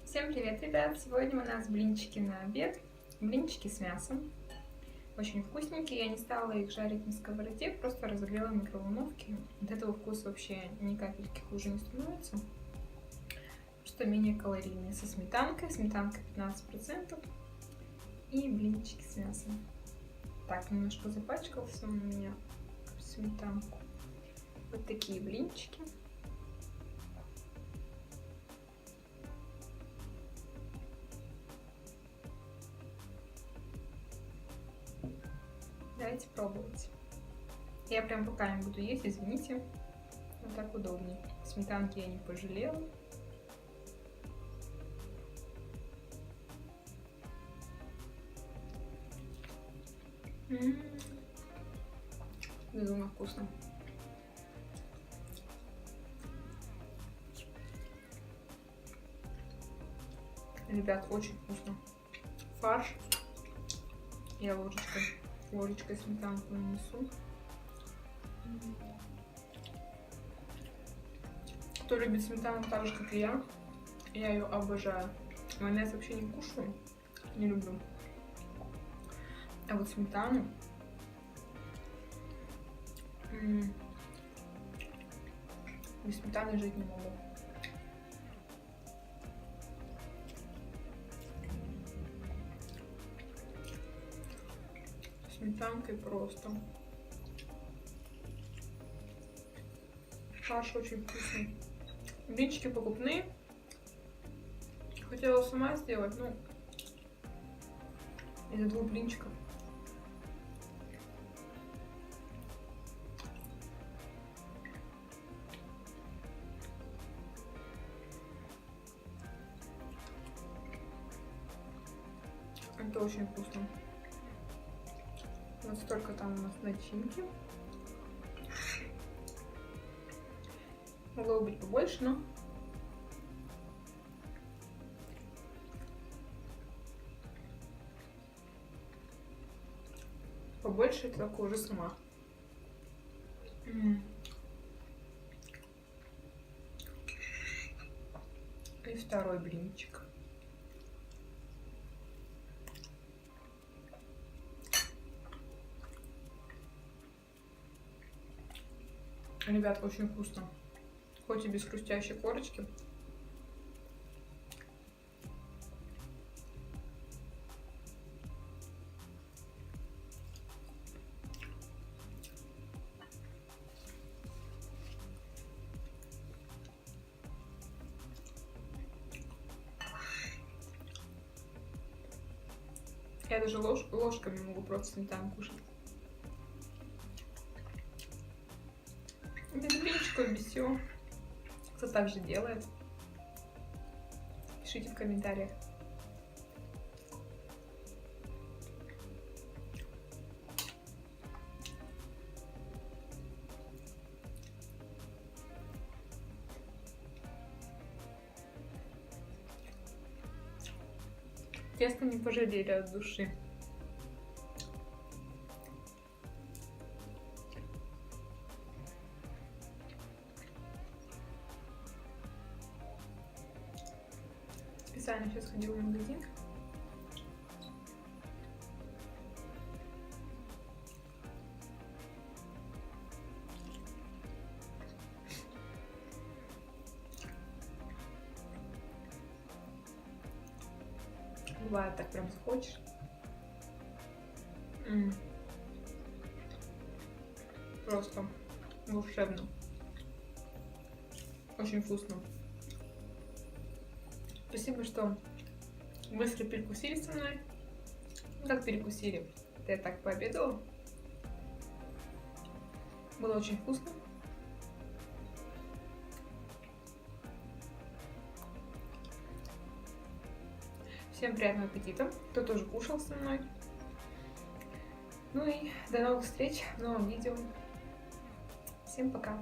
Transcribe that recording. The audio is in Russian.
Всем привет, ребят! Сегодня у нас блинчики на обед. Блинчики с мясом. Очень вкусненькие. Я не стала их жарить на сковороде, просто разогрела в микроволновке. От этого вкус вообще ни капельки хуже не становится. Просто менее калорийные. Со сметанкой. Сметанка 15%. И блинчики с мясом. Так, немножко запачкался у меня сметанку. Вот такие блинчики. Давайте пробовать. Я прям руками буду есть, извините. Вот так удобнее. Сметанки я не пожалела. Безумно вкусно. Ребят, очень вкусно. Фарш. Я ложечкой сметанку нанесу. Кто любит сметану так же, как и я ее обожаю. Майонез вообще не кушаю, не люблю. А вот сметану без сметаны жить не могу. Сметанкой просто. Фарш очень вкусный. Блинчики покупные. Хотела сама сделать, но из-за 2 блинчиков. Это очень вкусно. Вот столько там у нас начинки. Могло быть побольше, но побольше это только уже сама. И второй блинчик. Ребят, очень вкусно. Хоть и без хрустящей корочки. Я даже ложками могу просто сметану кушать. Без блинчиков, без всего. Кто так же делает? Пишите в комментариях. Тесто не пожалели от души. Специально сейчас ходила в магазин. Бывает, так прям захочешь. Просто волшебно. Очень вкусно. Спасибо, что быстро перекусили со мной. Ну, как перекусили? Это я так пообедала. Было очень вкусно. Всем приятного аппетита, кто тоже кушал со мной. Ну и до новых встреч в новом видео. Всем пока!